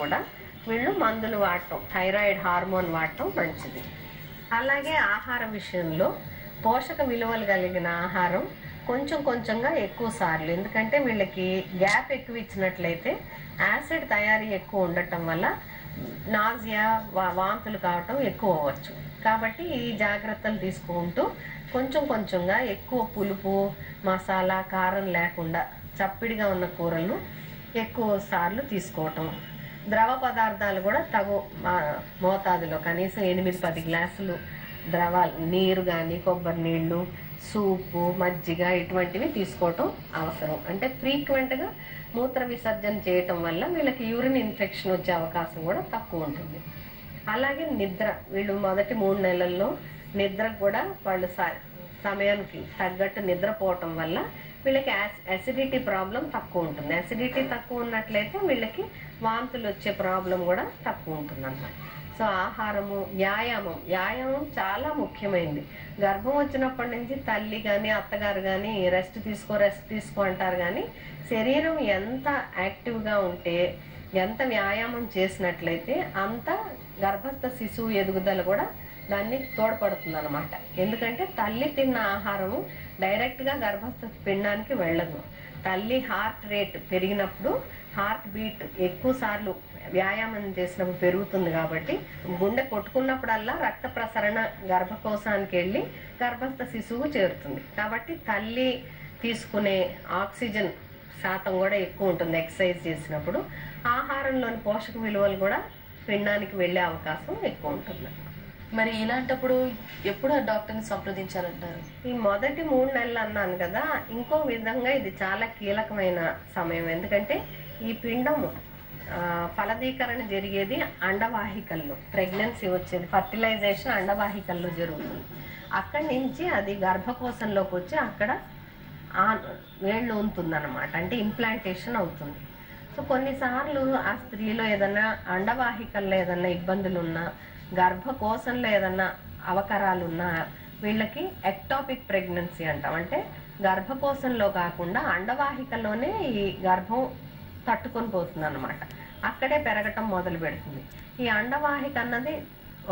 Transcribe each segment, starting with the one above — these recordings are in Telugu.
కూడా వీళ్ళు మందులు వాడటం, థైరాయిడ్ హార్మోన్ వాడటం మంచిది. అలాగే ఆహారం విషయంలో పోషక విలువలు కలిగిన ఆహారం కొంచెం కొంచెంగా ఎక్కువ సార్లు, ఎందుకంటే వీళ్ళకి గ్యాప్ ఎక్కువ ఇచ్చినట్లయితే యాసిడ్ తయారీ ఎక్కువ ఉండటం వల్ల నాజియా, వాంతులు కావటం ఎక్కువ అవ్వచ్చు. కాబట్టి ఈ జాగ్రత్తలు తీసుకుంటూ కొంచెం కొంచెంగా ఎక్కువ పులుపు, మసాలా, కారం లేకుండా చప్పిడిగా ఉన్న కూరలను ఎక్కువ సార్లు తీసుకోవటం. ద్రవ పదార్థాలు కూడా తగు మోతాదులో కనీసం 8-10 గ్లాసులు ద్రవాలు, నీరు కానీ, కొబ్బరి నీళ్ళు, సూపు, మజ్జిగ ఇటువంటివి తీసుకోవటం అవసరం. అంటే ఫ్రీక్వెంట్గా మూత్ర విసర్జన చేయటం వల్ల వీళ్ళకి యూరిన్ ఇన్ఫెక్షన్ వచ్చే అవకాశం కూడా తక్కువ ఉంటుంది. అలాగే నిద్ర, వీళ్ళు మొదటి 3 నెలల్లో నిద్ర కూడా వాళ్ళు సమయానికి తగ్గట్టు నిద్రపోవటం వల్ల వీళ్ళకి అసిడిటీ ప్రాబ్లం తక్కువ ఉంటుంది. అసిడిటీ తక్కువ ఉన్నట్లయితే వీళ్ళకి వాంతులు వచ్చే ప్రాబ్లం కూడా తక్కువ ఉంటుంది అన్నమాట. సో ఆహారము, వ్యాయామం చాలా ముఖ్యమైనది. గర్భం వచ్చినప్పటి నుంచి తల్లి కానీ అత్తగారు కానీ రెస్ట్ తీసుకో అంటారు, కానీ శరీరం ఎంత యాక్టివ్గా ఉంటే, ఎంత వ్యాయామం చేసినట్లయితే అంత గర్భస్థ శిశువు ఎదుగుదల కూడా దాన్ని తోడ్పడుతుంది అనమాట. ఎందుకంటే తల్లి తిన్న ఆహారము డైరెక్ట్గా గర్భస్థ పిండానికి వెళ్ళదు. తల్లి హార్ట్ రేట్ పెరిగినప్పుడు, హార్ట్ బీట్ ఎక్కువ సార్లు వ్యాయామం చేసినప్పుడు పెరుగుతుంది. కాబట్టి గుండె కొట్టుకున్నప్పుడల్లా రక్త ప్రసరణ గర్భకోశానికి వెళ్ళి గర్భస్థ శిశువు చేరుతుంది. కాబట్టి తల్లి తీసుకునే ఆక్సిజన్ శాతం కూడా ఎక్కువ ఉంటుంది ఎక్సర్సైజ్ చేసినప్పుడు. ఆహారంలోని పోషక విలువలు కూడా పిండానికి వెళ్ళే అవకాశం ఎక్కువ ఉంటుంది. మరి ఇలాంటప్పుడు ఎప్పుడు డాక్టర్ని సంప్రదించాలంటారు? ఈ మొదటి 3 నెలలు అన్నాను కదా, ఇంకో విధంగా ఇది చాలా కీలకమైన సమయం. ఎందుకంటే ఈ పిండము ఫలదీకరణ జరిగేది అండవాహికల్లో, ప్రెగ్నెన్సీ వచ్చేది, ఫర్టిలైజేషన్ అండవాహికల్లో జరుగుతుంది. అక్కడి నుంచి అది గర్భకోశంలోకి వచ్చి అక్కడ వేళ్ళు ఉంటుందన్నమాట, అంటే ఇంప్లాంటేషన్ అవుతుంది. సో కొన్నిసార్లు ఆ స్త్రీలో ఏదన్నా అండవాహికల్లో ఏదన్నా ఇబ్బందులు ఉన్నా, గర్భకోశంలో ఏదన్నా అవకరాలున్నా వీళ్ళకి ఎక్టాపిక్ ప్రెగ్నెన్సీ అంటాం. అంటే గర్భకోశంలో కాకుండా అండవాహికలోనే ఈ గర్భం తట్టుకొని పోతుంది అన్నమాట, అక్కడే పెరగటం మొదలు పెడుతుంది. ఈ అండవాహిక అన్నది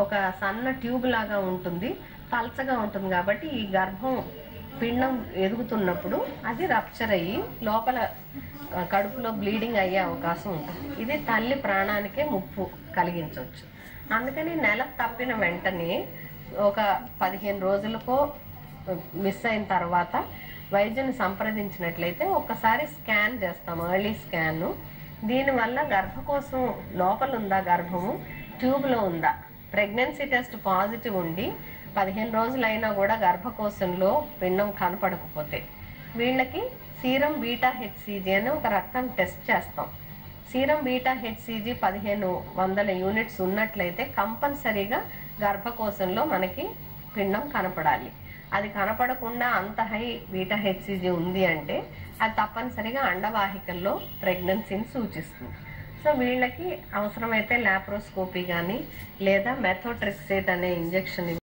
ఒక సన్న ట్యూబ్ లాగా ఉంటుంది, పల్చగా ఉంటుంది. కాబట్టి ఈ గర్భం పిండం ఎదుగుతున్నప్పుడు అది రప్చర్ అయ్యి లోపల కడుపులో బ్లీడింగ్ అయ్యే అవకాశం ఉంటుంది. ఇది తల్లి ప్రాణానికే ముప్పు కలిగించవచ్చు. అందుకని నెల తప్పిన వెంటనే ఒక 15 రోజులకో మిస్ అయిన తర్వాత వైద్యుని సంప్రదించినట్లయితే ఒక్కసారి స్కాన్ చేస్తాం, ఎర్లీ స్కాన్. దీనివల్ల గర్భకోశం లోపల ఉందా, గర్భము ట్యూబ్లో ఉందా, ప్రెగ్నెన్సీ టెస్ట్ పాజిటివ్ ఉండి 15 రోజులైనా కూడా గర్భకోశంలో పిండం కనపడకపోతే వీళ్ళకి సీరం బీటా హెచ్సిజీ అని ఒక రక్తం టెస్ట్ చేస్తాం. సీరం బీటా హెచ్సిజీ 1500 యూనిట్స్ ఉన్నట్లయితే కంపల్సరీగా గర్భకోశంలో మనకి పిండం కనపడాలి. అది కనపడకుండా అంత హై బీటా హెచ్సిజీ ఉంది అంటే అది తప్పనిసరిగా అండవాహికల్లో ప్రెగ్నెన్సీని సూచిస్తుంది. సో వీళ్ళకి అవసరమైతే లాప్రోస్కోపీ కానీ లేదా మెథోట్రెక్సేట్ అనే ఇంజెక్షన్